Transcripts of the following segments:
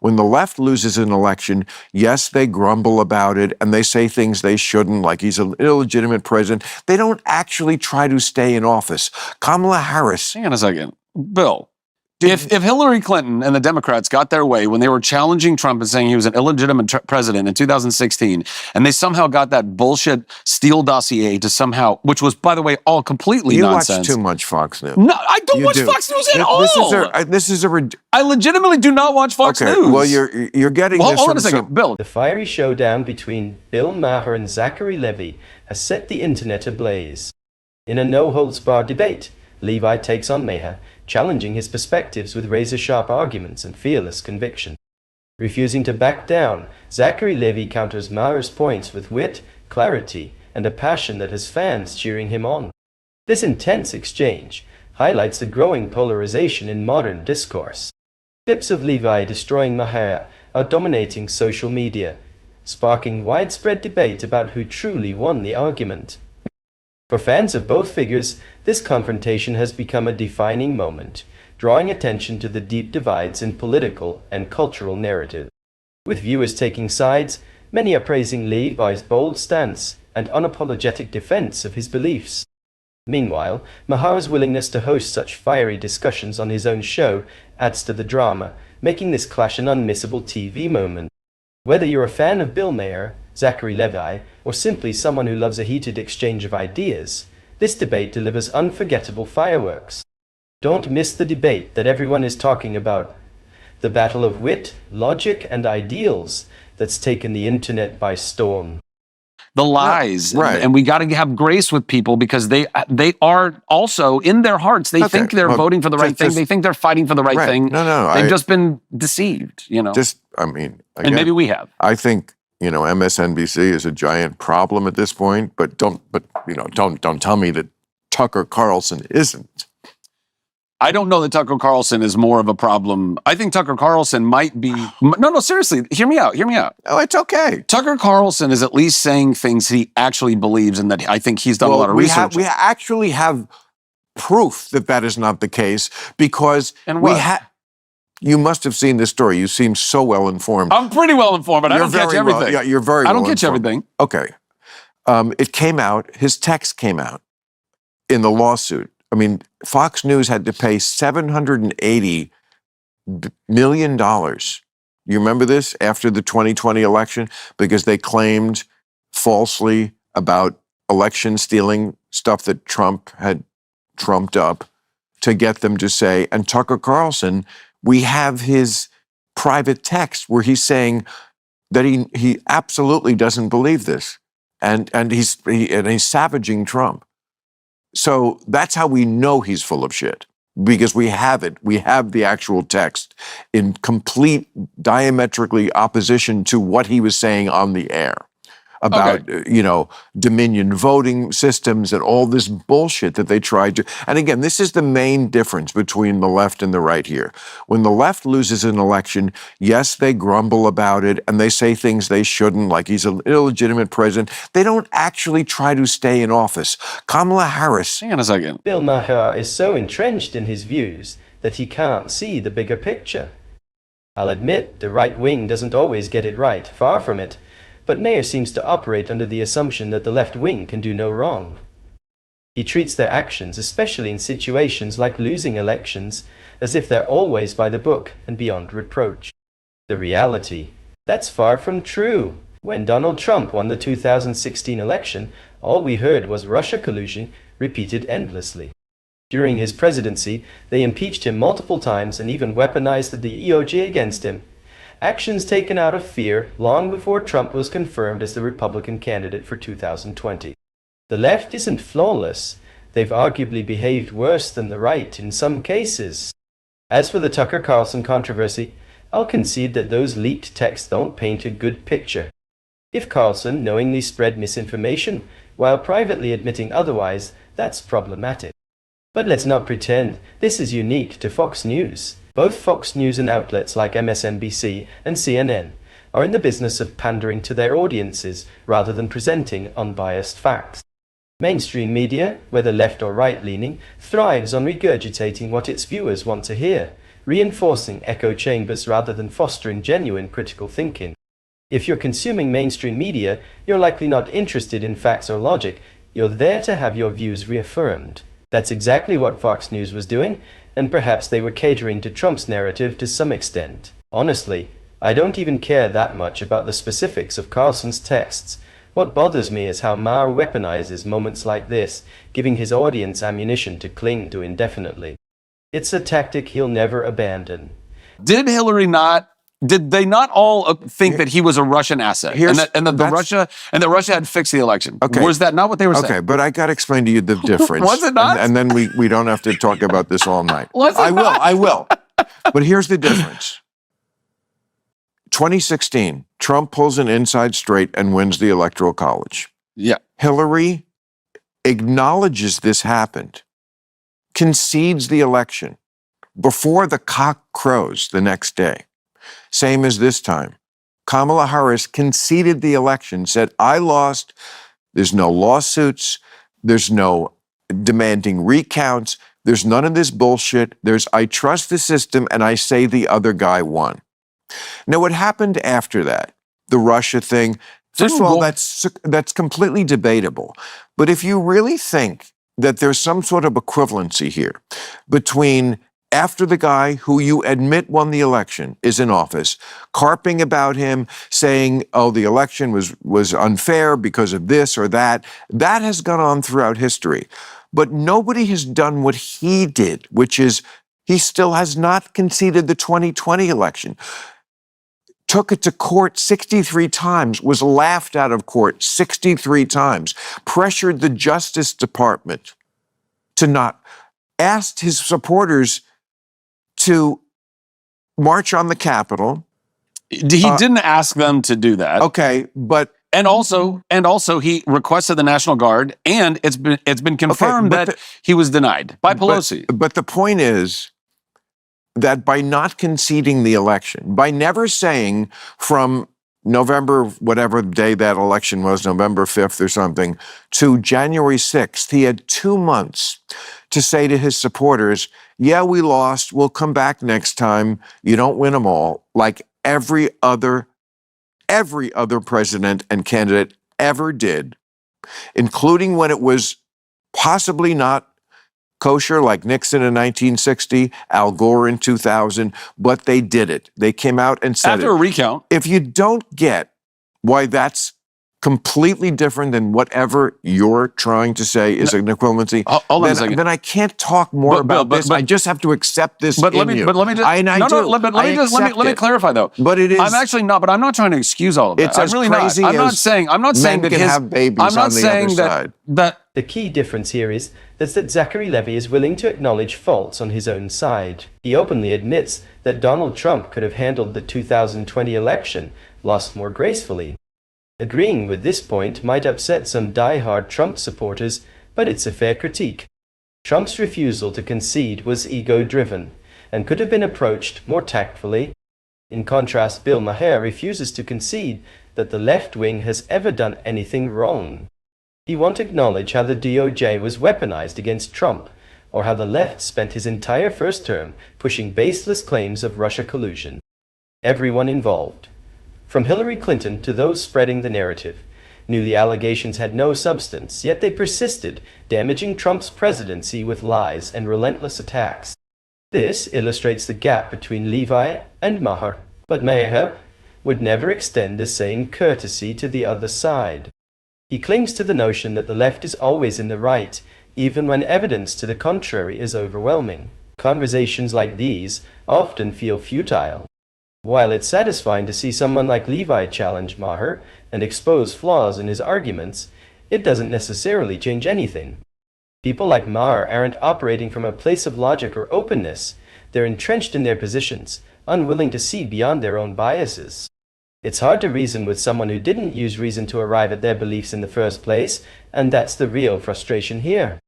When the left loses an election, yes, they grumble about it and they say things they shouldn't, like he's an illegitimate president. They don't actually try to stay in office. Kamala Harris. Hang on a second. Bill, if Hillary Clinton and the Democrats got their way when they were challenging Trump and saying he was an illegitimate president in 2016, and they somehow got that bullshit Steele dossier to somehow, which was, by the way, all completely nonsense. You watch too much Fox News. No, I don't watch Fox News at all. I legitimately do not watch Fox News. Well, you're getting this. Hold on a second, Bill. The fiery showdown between Bill Maher and Zachary Levi has set the internet ablaze. In a no-holds-barred debate, Levi takes on Maher, challenging his perspectives with razor-sharp arguments and fearless conviction. Refusing to back down, Zachary Levi counters Maher's points with wit, clarity, and a passion that has fans cheering him on. This intense exchange highlights the growing polarization in modern discourse. Clips of Levi destroying Maher are dominating social media, sparking widespread debate about who truly won the argument. For fans of both figures, this confrontation has become a defining moment, drawing attention to the deep divides in political and cultural narrative. With viewers taking sides, many are praising Levi's bold stance and unapologetic defense of his beliefs. Meanwhile, Maher's willingness to host such fiery discussions on his own show adds to the drama, making this clash an unmissable TV moment. Whether you're a fan of Bill Maher, Zachary Levi, or simply someone who loves a heated exchange of ideas, this debate delivers unforgettable fireworks. Don't miss the debate that everyone is talking about, the battle of wit, logic, and ideals that's taken the internet by storm. The lies, right? And we got to have grace with people because they are also in their hearts. They think they're voting for the right thing. They think they're fighting for the right thing. No, they've just been deceived. Again, and maybe we have. I think MSNBC is a giant problem at this point. But don't tell me that Tucker Carlson isn't. I don't know that Tucker Carlson is more of a problem. I think Tucker Carlson might be... No, seriously, hear me out. Oh, it's okay. Tucker Carlson is at least saying things he actually believes and that I think he's done a lot of research. We actually have proof that is not the case because you must have seen this story. You seem so well informed. I'm pretty well informed, but I don't catch everything. You're very well informed. I don't catch everything. Okay. It came out, his text came out in the lawsuit. I mean, Fox News had to pay $780 million. You remember this after the 2020 election? Because they claimed falsely about election stealing stuff that Trump had trumped up to get them to say, and Tucker Carlson, we have his private text where he's saying that he absolutely doesn't believe this. And he's savaging Trump. So that's how we know he's full of shit, because we have it. We have the actual text in complete diametrically opposition to what he was saying on the air about, Dominion voting systems and all this bullshit that they tried to. And again, this is the main difference between the left and the right here. When the left loses an election, yes, they grumble about it and they say things they shouldn't, like he's an illegitimate president. They don't actually try to stay in office. Kamala Harris. Hang on a second. Bill Maher is so entrenched in his views that he can't see the bigger picture. I'll admit the right wing doesn't always get it right, far from it. But Maher seems to operate under the assumption that the left wing can do no wrong. He treats their actions, especially in situations like losing elections, as if they're always by the book and beyond reproach. The reality, that's far from true. When Donald Trump won the 2016 election, all we heard was Russia collusion repeated endlessly. During his presidency, they impeached him multiple times and even weaponized the EOJ against him. Actions taken out of fear long before Trump was confirmed as the Republican candidate for 2020. The left isn't flawless. They've arguably behaved worse than the right in some cases. As for the Tucker Carlson controversy, I'll concede that those leaked texts don't paint a good picture. If Carlson knowingly spread misinformation while privately admitting otherwise, that's problematic. But let's not pretend this is unique to Fox News. Both Fox News and outlets like MSNBC and CNN are in the business of pandering to their audiences rather than presenting unbiased facts. Mainstream media, whether left or right-leaning, thrives on regurgitating what its viewers want to hear, reinforcing echo chambers rather than fostering genuine critical thinking. If you're consuming mainstream media, you're likely not interested in facts or logic. You're there to have your views reaffirmed. That's exactly what Fox News was doing, and perhaps they were catering to Trump's narrative to some extent. Honestly, I don't even care that much about the specifics of Carlson's texts. What bothers me is how Maher weaponizes moments like this, giving his audience ammunition to cling to indefinitely. It's a tactic he'll never abandon. Did they not all think that he was a Russian asset and that Russia had fixed the election? Okay. Was that not what they were saying? Okay, but I got to explain to you the difference. Was it not? And then we don't have to talk about this all night. Was it I will. But here's the difference. 2016, Trump pulls an inside straight and wins the Electoral College. Yeah. Hillary acknowledges this happened, concedes the election before the cock crows the next day. Same as this time. Kamala Harris conceded the election, said, I lost. There's no lawsuits. There's no demanding recounts. There's none of this bullshit. I trust the system and I say the other guy won. Now, what happened after that, the Russia thing, first of all, that's completely debatable. But if you really think that there's some sort of equivalency here between after the guy who you admit won the election is in office, carping about him, saying, oh, the election was unfair because of this or that, that has gone on throughout history. But nobody has done what he did, which is he still has not conceded the 2020 election. Took it to court 63 times, was laughed out of court 63 times, pressured the Justice Department to not, asked his supporters to march on the Capitol. He didn't ask them to do that. Okay, but and also he requested the National Guard, and it's been confirmed that he was denied by Pelosi. But the point is that by not conceding the election, by never saying from November, whatever day that election was, November 5th or something, to January 6th, he had 2 months to say to his supporters, yeah, we lost, we'll come back next time, you don't win them all, like every other president and candidate ever did, including when it was possibly not kosher, like Nixon in 1960, Al Gore in 2000, but they did it. They came out and said after a recount. If you don't get why that's completely different than whatever you're trying to say is an equivalency, then I can't talk more about this. I just have to accept this. Let me clarify though. But it is. I'm not trying to excuse all of that. It's as crazy as I'm not saying that men can have babies on the other side. The key difference here is that Zachary Levi is willing to acknowledge faults on his own side. He openly admits that Donald Trump could have handled the 2020 election, lost more gracefully. Agreeing with this point might upset some die-hard Trump supporters, but it's a fair critique. Trump's refusal to concede was ego-driven, and could have been approached more tactfully. In contrast, Bill Maher refuses to concede that the left wing has ever done anything wrong. He won't acknowledge how the DOJ was weaponized against Trump, or how the left spent his entire first term pushing baseless claims of Russia collusion. Everyone involved, from Hillary Clinton to those spreading the narrative, knew the allegations had no substance, yet they persisted, damaging Trump's presidency with lies and relentless attacks. This illustrates the gap between Levi and Maher, but Maher would never extend the same courtesy to the other side. He clings to the notion that the left is always in the right, even when evidence to the contrary is overwhelming. Conversations like these often feel futile. While it's satisfying to see someone like Levi challenge Maher and expose flaws in his arguments, it doesn't necessarily change anything. People like Maher aren't operating from a place of logic or openness. They're entrenched in their positions, unwilling to see beyond their own biases. It's hard to reason with someone who didn't use reason to arrive at their beliefs in the first place, and that's the real frustration here.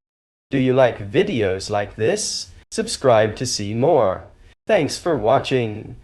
Do you like videos like this? Subscribe to see more. Thanks for watching.